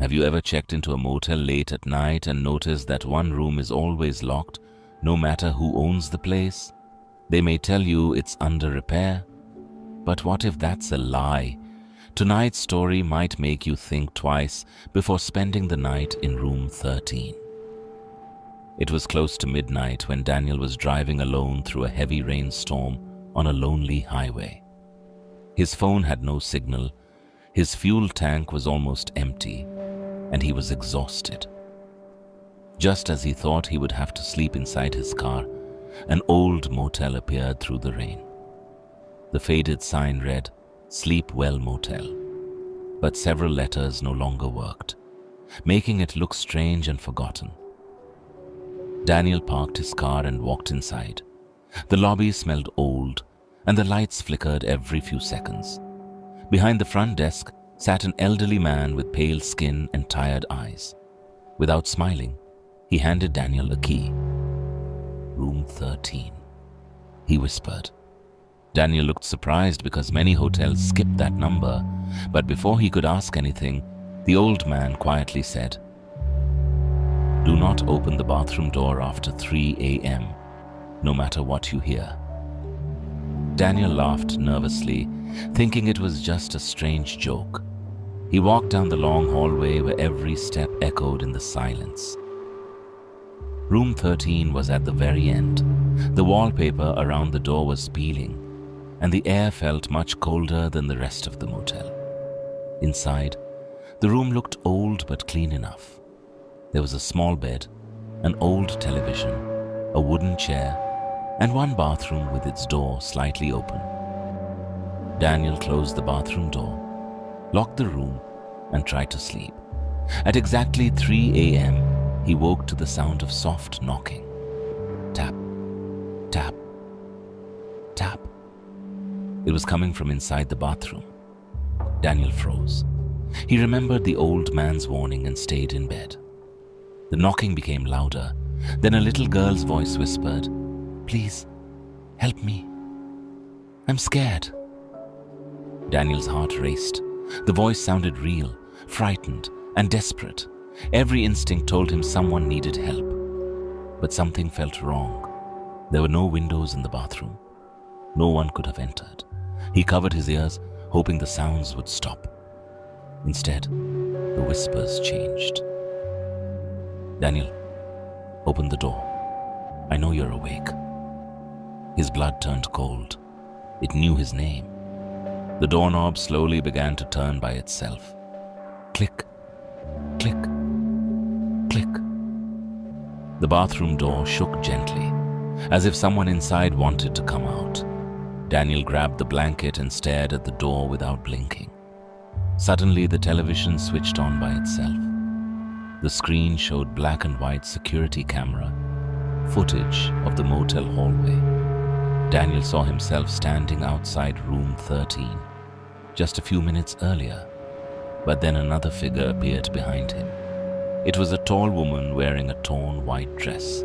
Have you ever checked into a motel late at night and noticed that one room is always locked, no matter who owns the place? They may tell you it's under repair, but what if that's a lie? Tonight's story might make you think twice before spending the night in room 13. It was close to midnight when Daniel was driving alone through a heavy rainstorm on a lonely highway. His phone had no signal, his fuel tank was almost empty, and he was exhausted. Just as he thought he would have to sleep inside his car, an old motel appeared through the rain. The faded sign read, "Sleep Well Motel," but several letters no longer worked, making it look strange and forgotten. Daniel parked his car and walked inside. The lobby smelled old, and the lights flickered every few seconds. Behind the front desk sat an elderly man with pale skin and tired eyes. Without smiling, he handed Daniel a key. "Room 13, he whispered. Daniel looked surprised because many hotels skipped that number, but before he could ask anything, the old man quietly said, "Do not open the bathroom door after 3 a.m., no matter what you hear." Daniel laughed nervously, thinking it was just a strange joke. He walked down the long hallway where every step echoed in the silence. Room 13 was at the very end. The wallpaper around the door was peeling, and the air felt much colder than the rest of the motel. Inside, the room looked old but clean enough. There was a small bed, an old television, a wooden chair, and one bathroom with its door slightly open. Daniel closed the bathroom door, locked the room, and tried to sleep. At exactly 3 a.m., he woke to the sound of soft knocking. Tap, tap, tap. It was coming from inside the bathroom. Daniel froze. He remembered the old man's warning and stayed in bed. The knocking became louder. Then a little girl's voice whispered, "Please, help me. I'm scared." Daniel's heart raced. The voice sounded real, frightened, and desperate. Every instinct told him someone needed help. But something felt wrong. There were no windows in the bathroom. No one could have entered. He covered his ears, hoping the sounds would stop. Instead, the whispers changed. "Daniel, open the door. I know you're awake." His blood turned cold. It knew his name. The doorknob slowly began to turn by itself. Click, click, click. The bathroom door shook gently, as if someone inside wanted to come out. Daniel grabbed the blanket and stared at the door without blinking. Suddenly, the television switched on by itself. The screen showed black and white security camera footage of the motel hallway. Daniel saw himself standing outside room 13, just a few minutes earlier, but then another figure appeared behind him. It was a tall woman wearing a torn white dress.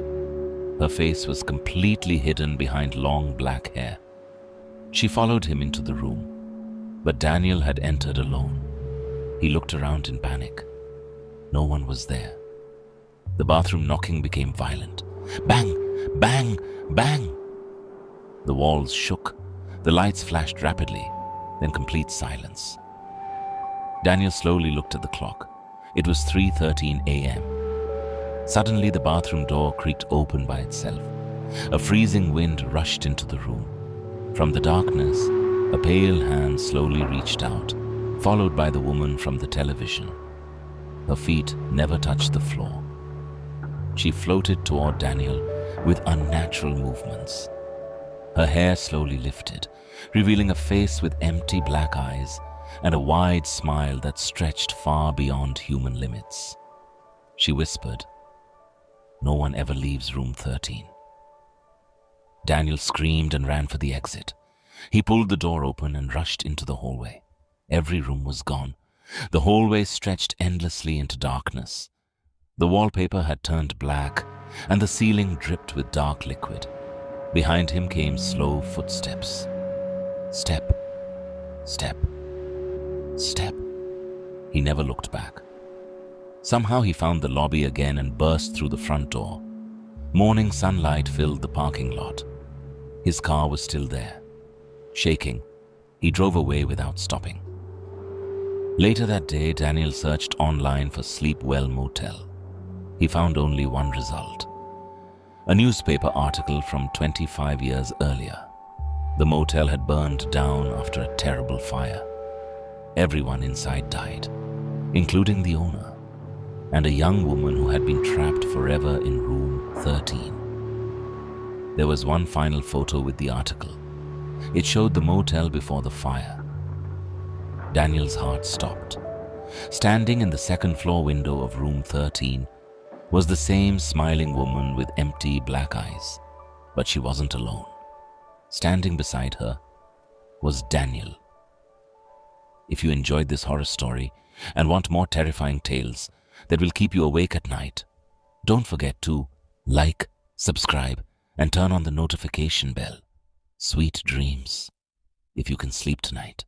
Her face was completely hidden behind long black hair. She followed him into the room, but Daniel had entered alone. He looked around in panic. No one was there. The bathroom knocking became violent. Bang! Bang! Bang! The walls shook. The lights flashed rapidly, then complete silence. Daniel slowly looked at the clock. It was 3:13 a.m. Suddenly, the bathroom door creaked open by itself. A freezing wind rushed into the room. From the darkness, a pale hand slowly reached out, followed by the woman from the television. Her feet never touched the floor. She floated toward Daniel with unnatural movements. Her hair slowly lifted, revealing a face with empty black eyes and a wide smile that stretched far beyond human limits. She whispered, "No one ever leaves room 13. Daniel screamed and ran for the exit. He pulled the door open and rushed into the hallway. Every room was gone. The hallway stretched endlessly into darkness. The wallpaper had turned black, and the ceiling dripped with dark liquid. Behind him came slow footsteps. Step, step, step. He never looked back. Somehow he found the lobby again and burst through the front door. Morning sunlight filled the parking lot. His car was still there. Shaking, he drove away without stopping. Later that day, Daniel searched online for Sleep Well Motel. He found only one result. A newspaper article from 25 years earlier. The motel had burned down after a terrible fire. Everyone inside died, including the owner, and a young woman who had been trapped forever in room 13. There was one final photo with the article. It showed the motel before the fire. Daniel's heart stopped. Standing in the second-floor window of room 13 was the same smiling woman with empty black eyes, but she wasn't alone. Standing beside her was Daniel. If you enjoyed this horror story and want more terrifying tales that will keep you awake at night, don't forget to like, subscribe, and turn on the notification bell. Sweet dreams, if you can sleep tonight.